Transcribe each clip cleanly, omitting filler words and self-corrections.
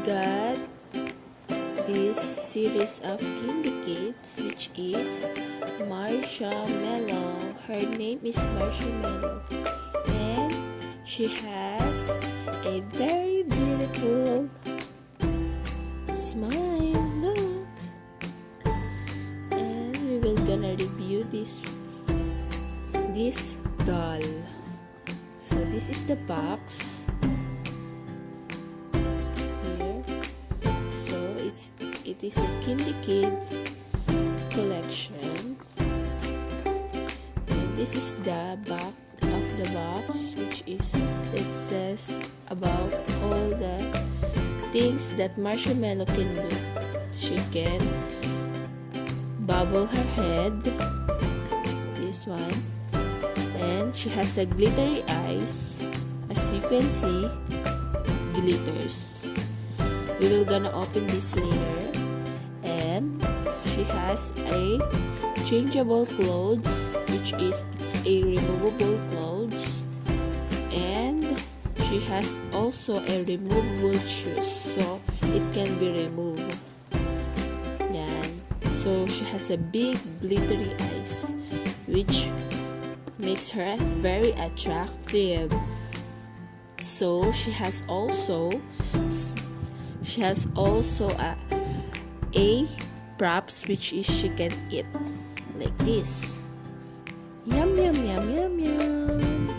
got this series of Kindi kids, which is Marsha Mellow. Her name is Marsha Mellow, and she has a very beautiful smile. Look, and we will gonna review this doll. So this is the box. It is a Kindi Kids collection, and this is the back of the box, which is, it says about all the things that Marsha Mellow can do. She can bubble her head, this one, and she has a glittery eyes. As you can see, glitters. We will gonna open this later. And she has a changeable clothes, which is a removable clothes, and she has also a removable shoes, so it can be removed. Yeah. So she has a big glittery eyes, which makes her very attractive. So she has also a props, which is she can eat like this. Yum yum yum yum yum.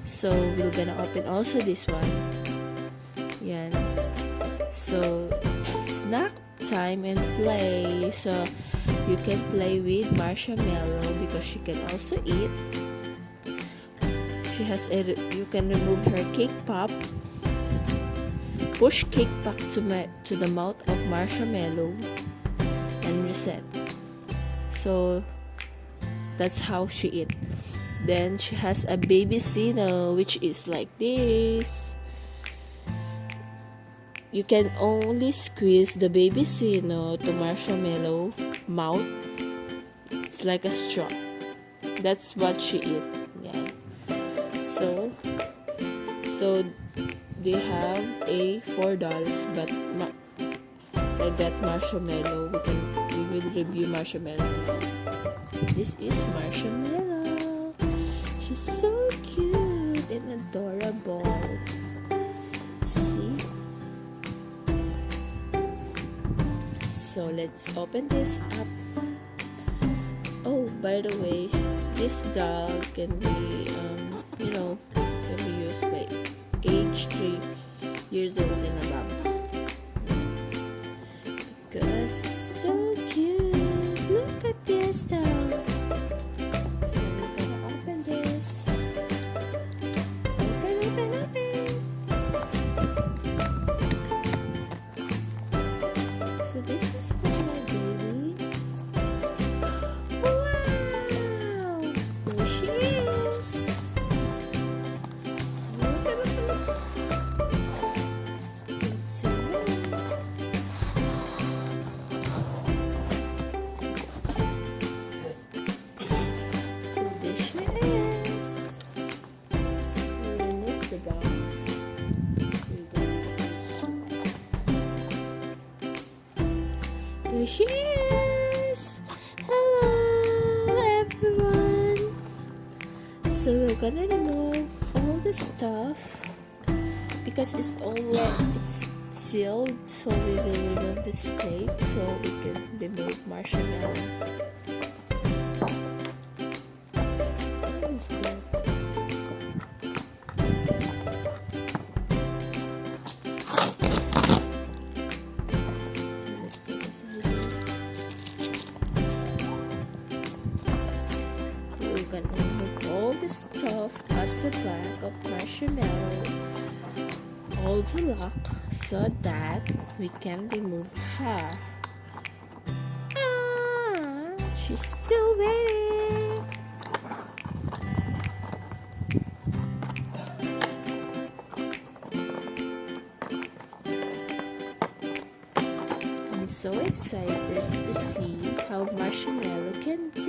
So we're gonna open also this one. Yan. So snack time and play. So you can play with Marsha Mellow because she can also eat. She has you can remove her cake pop. Push cake back to the mouth of Marsha Mellow and reset. So that's how she eat. Then she has a baby Sino, which is like this. You can only squeeze the baby Sino to Marsha Mellow mouth. It's like a straw. That's what she eat. Yeah. So they have a $4, but I got Marsha Mellow. We will review Marsha Mellow now. This is Marsha Mellow. She's so cute and adorable. See? So let's open this up. Oh, by the way, this doll can be can be used by age 3 years old and above, because it's so cute. Look at this doll. So we're gonna open this. Open. So this is for my baby. Wow, there she is. There she is! Hello everyone! So we're gonna remove all the stuff because it's sealed, so we will remove this tape so we can remove Marsha Mellow. We're gonna remove all the stuff at the back of Marsha Mellow, all the lock, so that we can remove her. She's still waiting. I'm so excited to see how Marsha Mellow can do.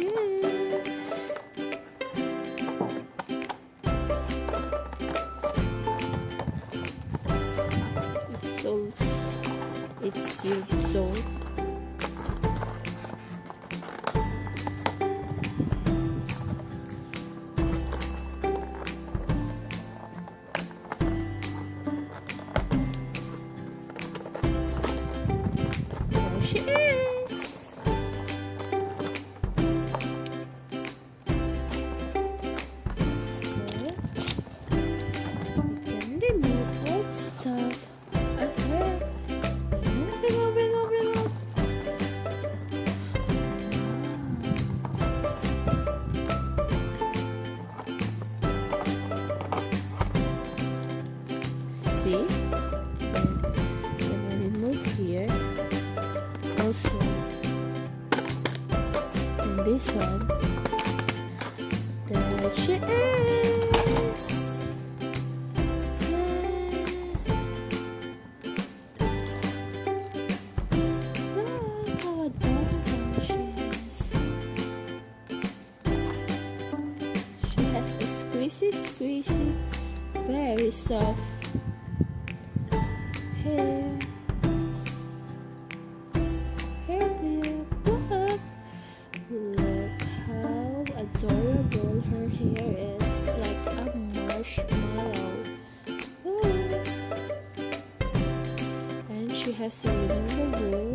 It's so sealed sole. There she is. So we can remove all the stuff of her. Remove. See? Then we remove here. Also, and this one. There she is. Look how adorable she is. She has a squeezy, very soft hair clip. Look how adorable her hair is, like a marshmallow. Look. And she has a removable.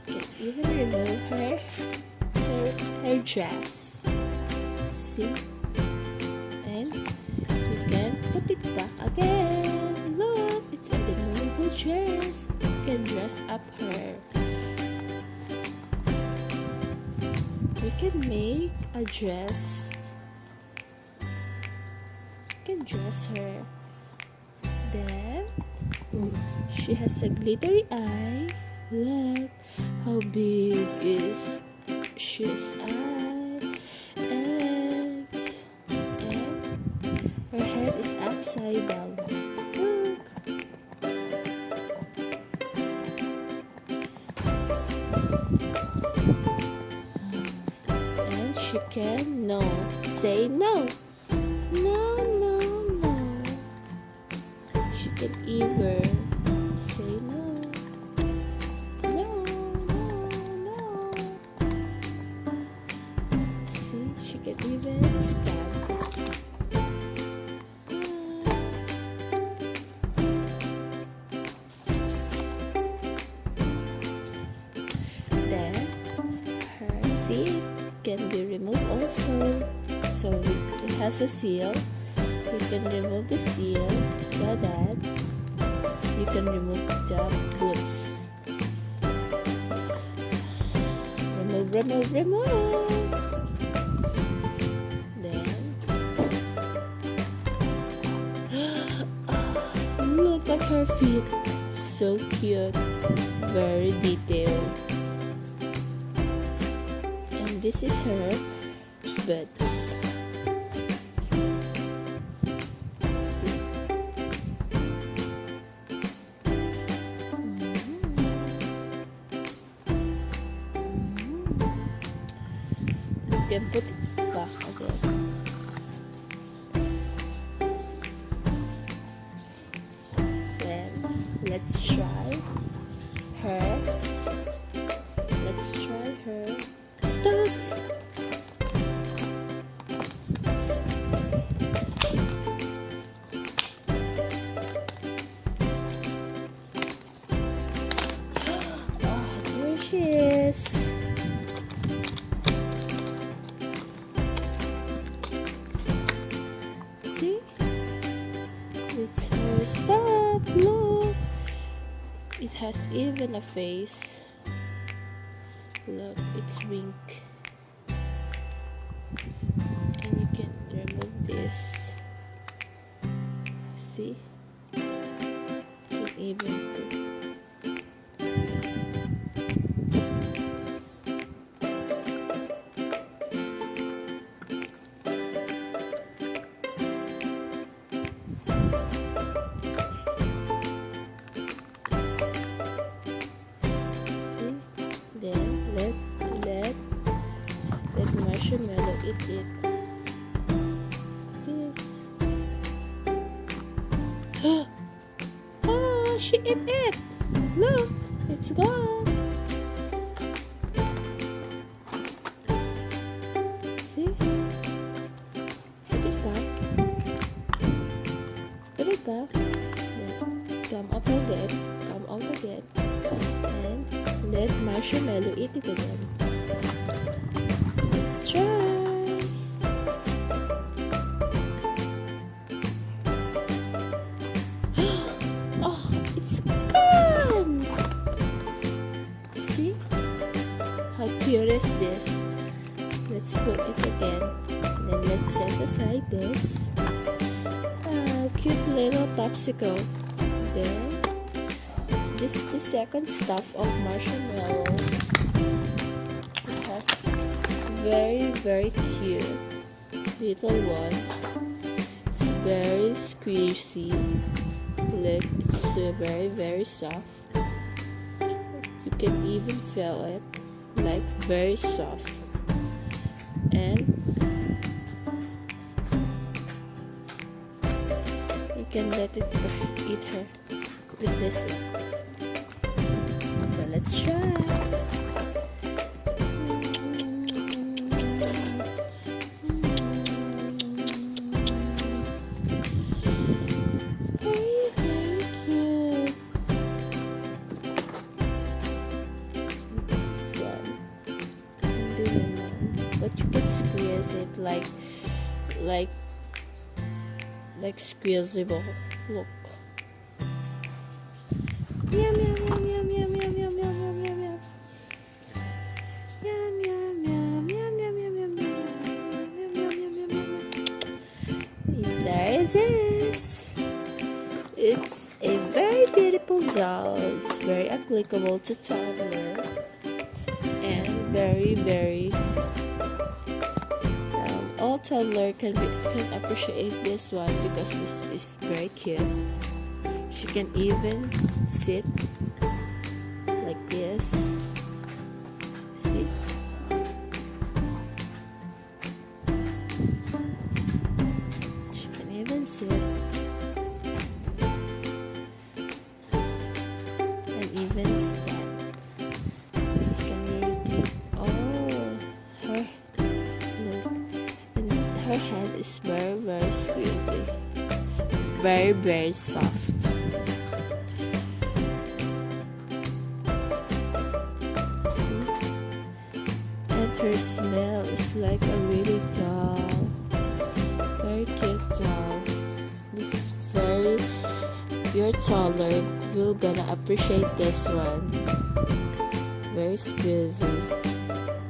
You can even remove her dress. See? And you can put it back again. Look, it's a removable dress. You can dress up her. You can make a dress. You can dress her. Then she has a glittery eye. Look how big is she's eye. And her head is upside down. Look. And she can say no. No. She can even say no. No. See, she can even stand. Then her feet can be removed also. So it has a seal. We can remove the seal so that you can remove the boots. Remove. Then look at her feet. So cute. Very detailed. And this is her boots. You can put it back again. Then let's try her. Stuff. Oh, there she is. See? It's her stuff. Look. It has even a face. Look, it's wink. And you can remove this. See? You can even put. Then let Marsha Mellow eat it. This. Oh, she ate it. Look, it's gone. See? Put it back. Put it back. Then come up again. Come out again. And let Marsha Mellow eat it again. Let's try. Oh, it's gone! See? How cute is this? Let's put it again. Then let's set aside this. Cute little popsicle. Then this is the second stuff of Marsha Mellow. It has very cute little one. It's very squishy. Look, it's very soft. You can even feel it, like very soft. And you can let it eat her with this one. So let's try. Very cute. This is done. But you can squeeze it like squeezable. Look. Yum yum yum yum yum yum yum yum yum yum. Yum yum yum yum yum yum yum yum yum. There it is. It's a very beautiful doll. It's very applicable to toddler and very all toddler can appreciate this one because this is very cute. She can even sit like this. See? She can even sit and even stand. You can rotate. Her hand is very squeezy, very soft. See? And her smell is like a really doll, very cute doll. This is very, your toddler will gonna appreciate this one. Very squeezy,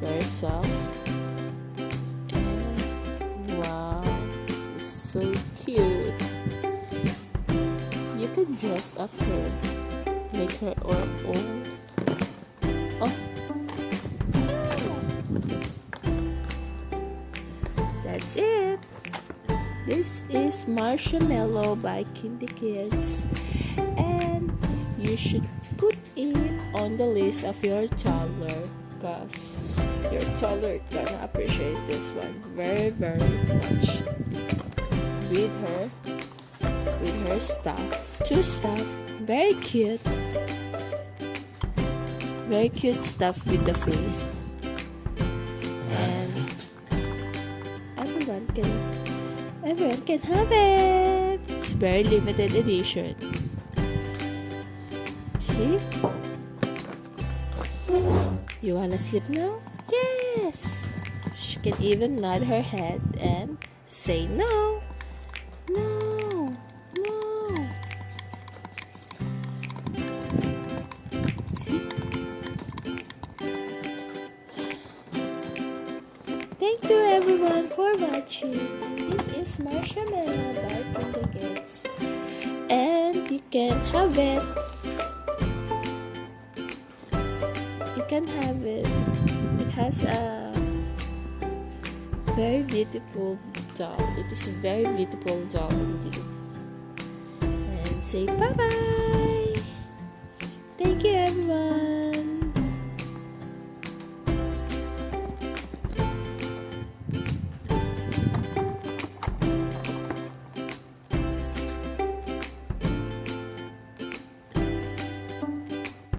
very soft. So cute. You can dress up her, make her own. Oh, that's it. This is Marsha Mellow by Kindi Kids, and you should put it on the list of your toddler because your toddler gonna appreciate this one very much. With her stuff, two stuff, very cute stuff with the face, and everyone can have it. It's very limited edition. See? You wanna sleep now? Yes. She can even nod her head and say no. No. See? Thank you everyone for watching. This is Marsha Mellow by Kindi Kids. And you can have it. You can have it. It has a very beautiful doll. It is a very beautiful doll indeed. And say bye bye. Thank you everyone.